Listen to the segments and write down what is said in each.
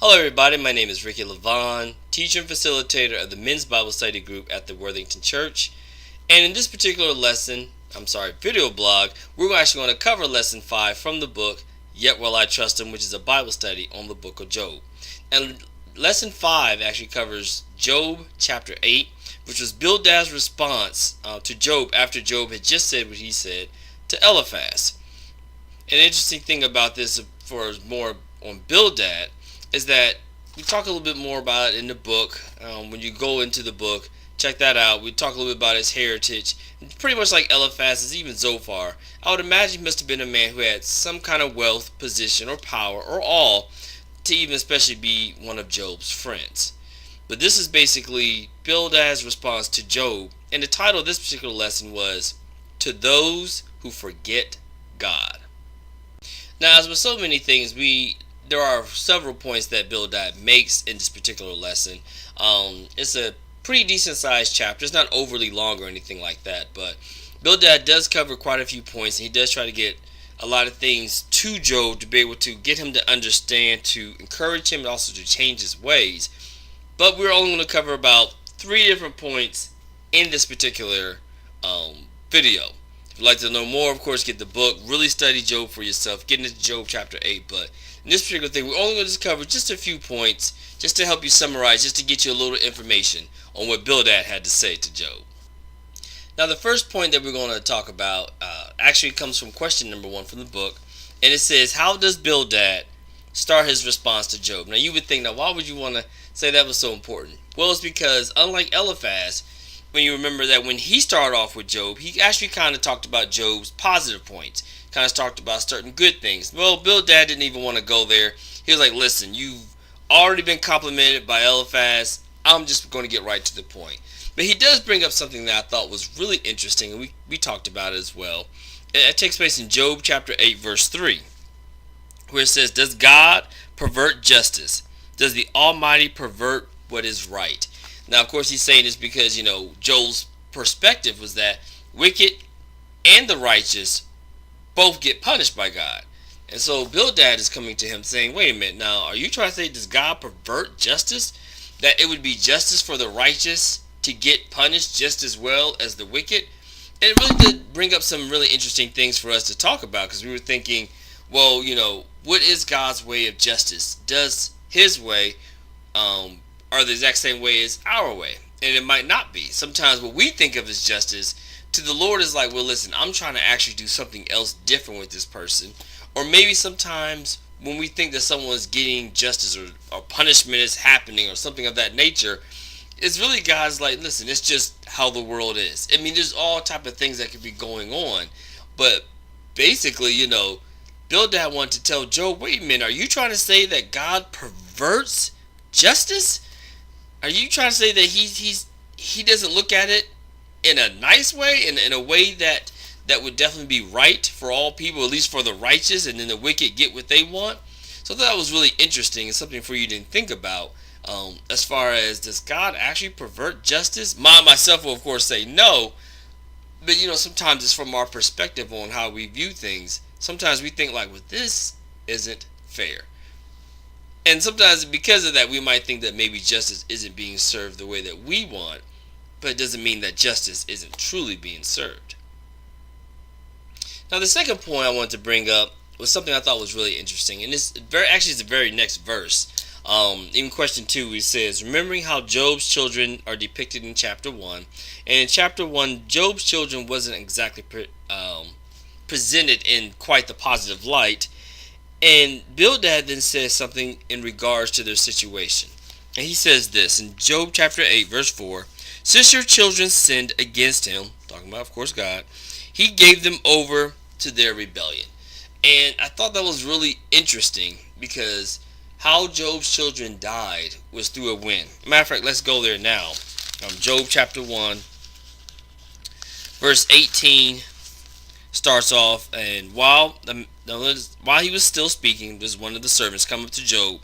Hello everybody, my name is LaVaughn, teacher and facilitator of the Men's Bible Study Group at the Worthington Church. And in this particular video blog, we're actually going to cover lesson 5 from the book, Yet Will I Trust Him, which is a Bible study on the book of Job. And lesson 5 actually covers Job chapter 8, which was Bildad's response to Job after Job had just said what he said to Eliphaz. An interesting thing about this, for more on Bildad, is that we talk a little bit more about it in the book. When you go into the book, check that out. We talk a little bit about his heritage. Pretty much like Eliphaz's, even Zophar. I would imagine he must have been a man who had some kind of wealth, position, or power, or all, to even especially be one of Job's friends. But this is basically Bildad's response to Job. And the title of this particular lesson was, To Those Who Forget God. Now, as with so many things, there are several points that Bildad makes in this particular lesson. It's a pretty decent sized chapter. It's not overly long or anything like that, but Bildad does cover quite a few points, and he does try to get a lot of things to Job to be able to get him to understand, to encourage him, and also to change his ways. But we're only going to cover about 3 different points in this particular video. If you'd like to know more, of course, get the book, really study Job for yourself, get into Job chapter 8, but in this particular thing, we're only going to cover just a few points, just to help you summarize, just to get you a little information on what Bildad had to say to Job. Now, the first point that we're going to talk about actually comes from question number 1 from the book, and it says, how does Bildad start his response to Job? Now, you would think, now, why would you want to say that was so important? Well, it's because, unlike Eliphaz, when you remember that when he started off with Job, he actually kind of talked about Job's positive points, kind of talked about certain good things. Well, Bildad didn't even want to go there. He was like, listen, you've already been complimented by Eliphaz. I'm just going to get right to the point. But he does bring up something that I thought was really interesting, and we talked about it as well. It takes place in Job chapter 8, verse 3, where it says, does God pervert justice? Does the Almighty pervert what is right? Now, of course, he's saying this because, Job's perspective was that wicked and the righteous both get punished by God. And so Bildad is coming to him saying, wait a minute, now, are you trying to say, does God pervert justice? That it would be justice for the righteous to get punished just as well as the wicked? And it really did bring up some really interesting things for us to talk about, because we were thinking, well, what is God's way of justice? Does his way are the exact same way as our way? And it might not be. Sometimes what we think of as justice to the Lord is like, well, listen, I'm trying to actually do something else different with this person. Or maybe sometimes when we think that someone is getting justice, or punishment is happening or something of that nature, it's really God's like, listen, it's just how the world is. I mean, there's all type of things that could be going on. But basically, Bildad wanted to tell Job, wait a minute, are you trying to say that God perverts justice? Are you trying to say that he doesn't look at it in a nice way, in a way that would definitely be right for all people, at least for the righteous, and then the wicked get what they want? So I thought that was really interesting and something for you to think about, as far as, does God actually pervert justice? Myself will of course say no, but sometimes it's from our perspective on how we view things. Sometimes we think like, well, this isn't fair. And sometimes because of that, we might think that maybe justice isn't being served the way that we want, but it doesn't mean that justice isn't truly being served. Now, the second point I wanted to bring up was something I thought was really interesting, and it's the very next verse. In question 2, it says, remembering how Job's children are depicted in chapter 1, and in chapter 1, Job's children wasn't exactly presented in quite the positive light. And Bildad then says something in regards to their situation. And he says this in Job chapter 8, verse 4, since your children sinned against him, talking about, of course, God, he gave them over to their rebellion. And I thought that was really interesting, because how Job's children died was through a wind. Matter of fact, let's go there now. Job chapter 1, verse 18 starts off, and while he was still speaking, there's one of the servants come up to Job,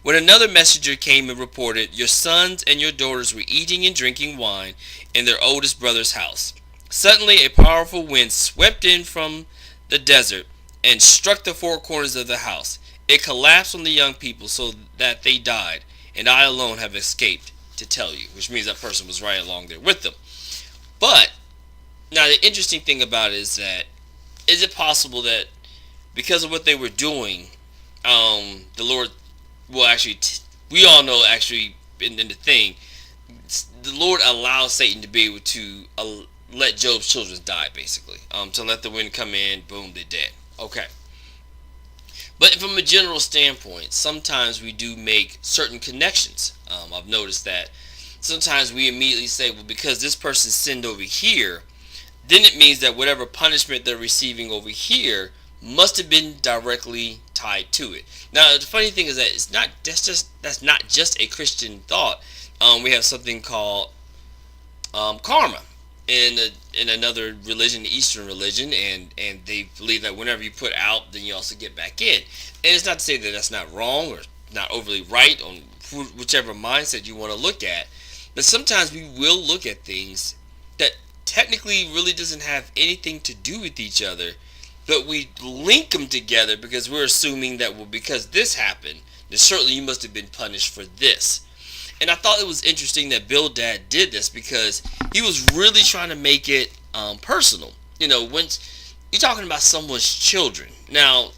when another messenger came and reported, your sons and your daughters were eating and drinking wine in their oldest brother's house. Suddenly a powerful wind swept in from the desert and struck the four corners of the house, It collapsed on the young people so that they died, and I alone have escaped to tell you, which means that person was right along there with them. But now the interesting thing about it is it possible that because of what they were doing, the Lord will actually, we all know actually in the thing, the Lord allows Satan to be able to let Job's children die, basically. To let the wind come in, boom, they're dead. Okay. But from a general standpoint, sometimes we do make certain connections. I've noticed that sometimes we immediately say, well, because this person sinned over here, then it means that whatever punishment they're receiving over here must have been directly tied to it. Now, the funny thing is that that's not just a Christian thought. We have something called karma in another religion, the Eastern religion, and they believe that whenever you put out, then you also get back in. And it's not to say that that's not wrong or not overly right on whichever mindset you want to look at, but sometimes we will look at things that technically really doesn't have anything to do with each other, but we link them together because we're assuming that, well, because this happened, then certainly you must have been punished for this. And I thought it was interesting that Bildad did this because he was really trying to make it personal. You know, when you're talking about someone's children. Now,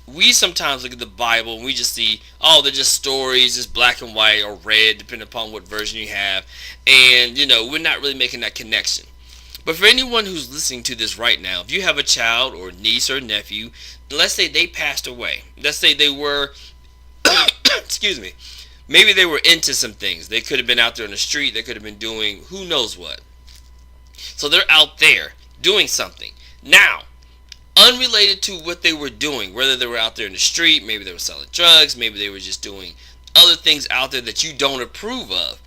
we sometimes look at the Bible and we just see, oh, they're just stories, just black and white or red, depending upon what version you have. And, you know, we're not really making that connection. But for anyone who's listening to this right now, if you have a child or niece or nephew, let's say they passed away. Let's say they were, excuse me, maybe they were into some things. They could have been out there on the street. They could have been doing who knows what. So they're out there doing something. Now, unrelated to what they were doing, whether they were out there in the street, maybe they were selling drugs, maybe they were just doing other things out there that you don't approve of.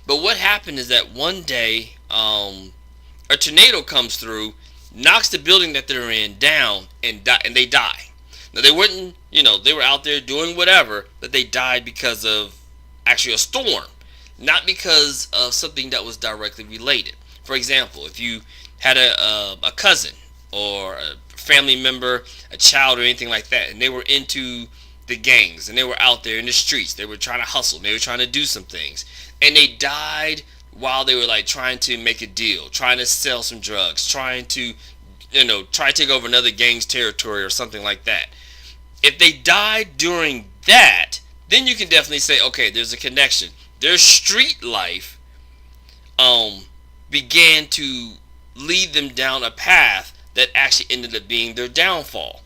But what happened is that one day, a tornado comes through, knocks the building that they're in down, and they die. Now they wouldn't, you know, they were out there doing whatever, but they died because of actually a storm, not because of something that was directly related. For example, if you had a cousin or a family member, a child or anything like that, and they were into the gangs and they were out there in the streets, they were trying to hustle, they were trying to do some things, and they died while they were like trying to make a deal, trying to sell some drugs, trying to, you know, try to take over another gang's territory or something like that. If they died during that, then you can definitely say, okay, there's a connection. Their street life began to lead them down a path that actually ended up being their downfall.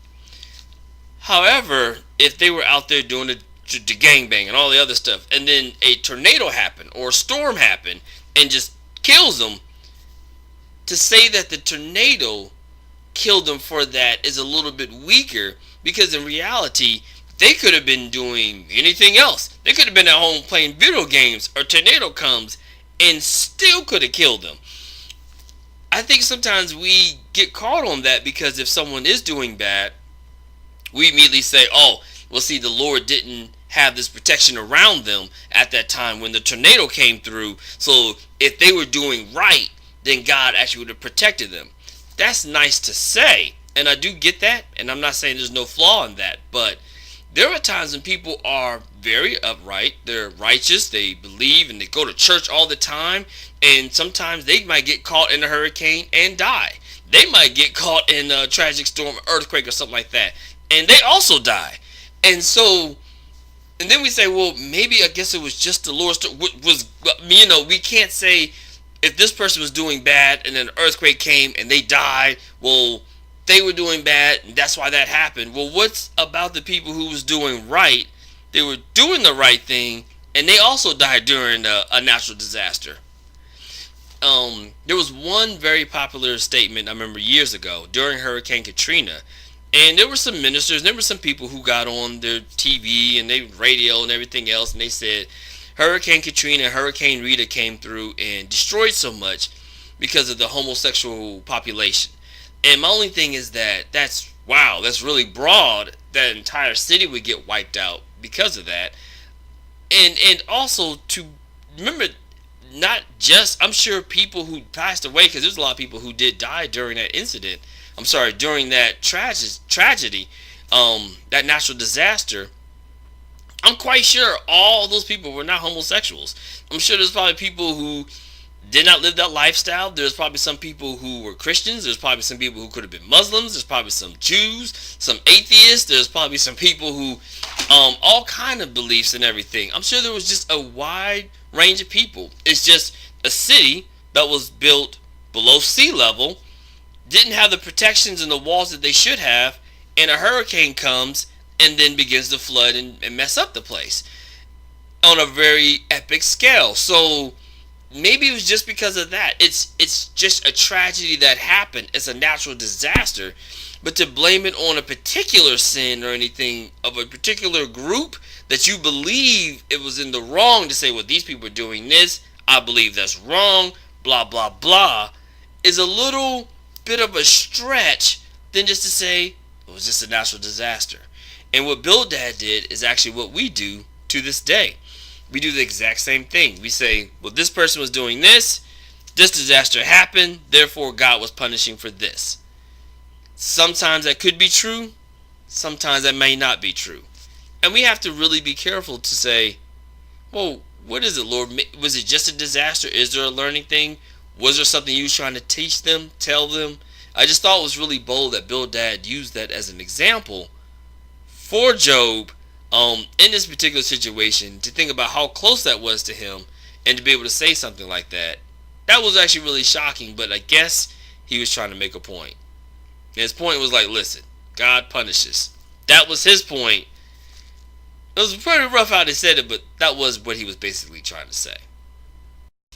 However, if they were out there doing the gangbang and all the other stuff, and then a tornado happened or a storm happened and just kills them, to say that the tornado killed them for that is a little bit weaker, because in reality they could have been doing anything else. They could have been at home playing video games, or a tornado comes and still could have killed them. I think sometimes we get caught on that because if someone is doing bad, we immediately say, oh, well, see, the Lord didn't have this protection around them at that time when the tornado came through. So if they were doing right, then God actually would have protected them. That's nice to say, and I do get that, and I'm not saying there's no flaw in that, but there are times when people are very upright, they're righteous, they believe, and they go to church all the time, and sometimes they might get caught in a hurricane and die. They might get caught in a tragic storm, earthquake, or something like that, and they also die. And so, and then we say, well, maybe I guess it was just the Lord's, you know, we can't say if this person was doing bad and then an earthquake came and they died, well, they were doing bad and that's why that happened. Well, what's about the people who was doing right? They were doing the right thing and they also died during a natural disaster. There was one very popular statement I remember years ago during Hurricane Katrina, and there were some ministers, there were some people who got on their TV and they radio and everything else, and they said Hurricane Katrina and Hurricane Rita came through and destroyed so much because of the homosexual population. And my only thing is that's wow, that's really broad. That entire city would get wiped out because of that. And also to remember, not just, I'm sure people who passed away, because there's a lot of people who did die during that incident. I'm sorry, during that tragedy, that natural disaster. I'm quite sure all those people were not homosexuals. I'm sure there's probably people who did not live that lifestyle. There's probably some people who were Christians. There's probably some people who could have been Muslims. There's probably some Jews, some atheists. There's probably some people who, all kind of beliefs and everything. I'm sure there was just a wide range of people. It's just a city that was built below sea level, didn't have the protections and the walls that they should have, and a hurricane comes and then begins to flood and mess up the place on a very epic scale. So maybe it was just because of that. It's just a tragedy that happened. It's a natural disaster. But to blame it on a particular sin or anything of a particular group that you believe it was in the wrong, to say, well, these people are doing this, I believe that's wrong, blah, blah, blah, is a little bit of a stretch than just to say it was just a natural disaster. And what Bildad did is actually what we do to this day. We do the exact same thing. We say, well, this person was doing this disaster happened, therefore God was punishing for this. Sometimes that could be true, sometimes that may not be true. And we have to really be careful to say, well, what is it, Lord? Was it just a disaster? Is there a learning thing? Was there something you was trying to teach them, tell them? I just thought it was really bold that Bildad used that as an example for Job, in this particular situation, to think about how close that was to him and to be able to say something like that. That was actually really shocking, but I guess he was trying to make a point. And his point was like, listen, God punishes. That was his point. It was pretty rough how they said it, but that was what he was basically trying to say.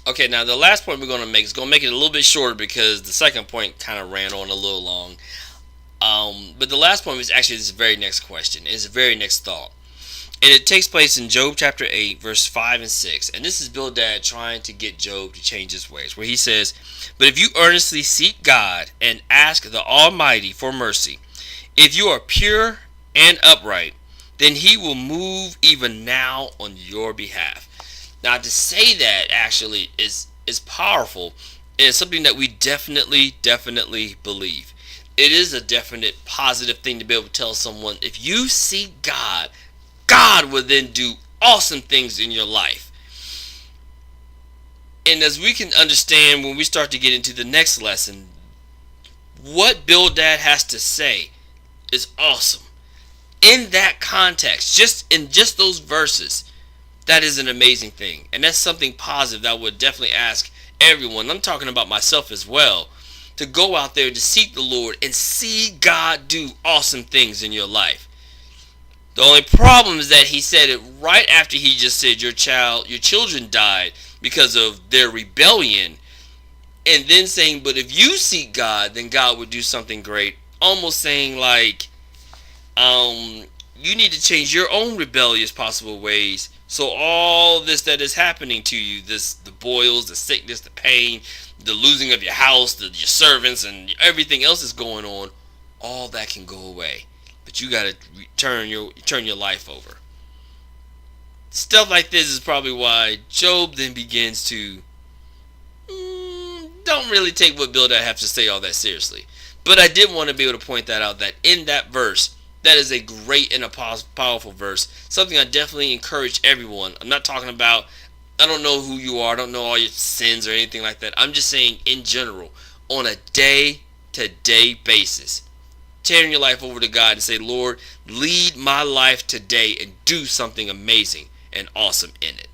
Okay, now the last point we're going to make is going to make it a little bit shorter because the second point kind of ran on a little long. But the last point was actually this very next question. It's the very next thought. And it takes place in Job chapter 8, verse 5 and 6. And this is Bildad trying to get Job to change his ways, where he says, but if you earnestly seek God and ask the Almighty for mercy, if you are pure and upright, then he will move even now on your behalf. Now, to say that actually is powerful, and it's something that we definitely believe. It is a definite positive thing to be able to tell someone, if you seek God, God will then do awesome things in your life. And as we can understand when we start to get into the next lesson, what Bildad has to say is awesome. In that context, just in those verses, that is an amazing thing. And that's something positive that I would definitely ask everyone, I'm talking about myself as well, to go out there to seek the Lord and see God do awesome things in your life. The only problem is that he said it right after he just said your children died because of their rebellion, and then saying, but if you seek God, then God would do something great. Almost saying like, you need to change your own rebellious possible ways. So all this that is happening to you, the boils, the sickness, the pain, the losing of your house, your servants, and everything else is going on, all that can go away. But you got to turn your life over. Stuff like this is probably why Job then begins to don't really take what Bildad have to say all that seriously. But I did want to be able to point that out, that in that verse, that is a great and a powerful verse. Something I definitely encourage everyone. I'm not talking about, I don't know who you are, I don't know all your sins or anything like that. I'm just saying in general, on a day-to-day basis, tearing your life over to God and say, Lord, lead my life today and do something amazing and awesome in it.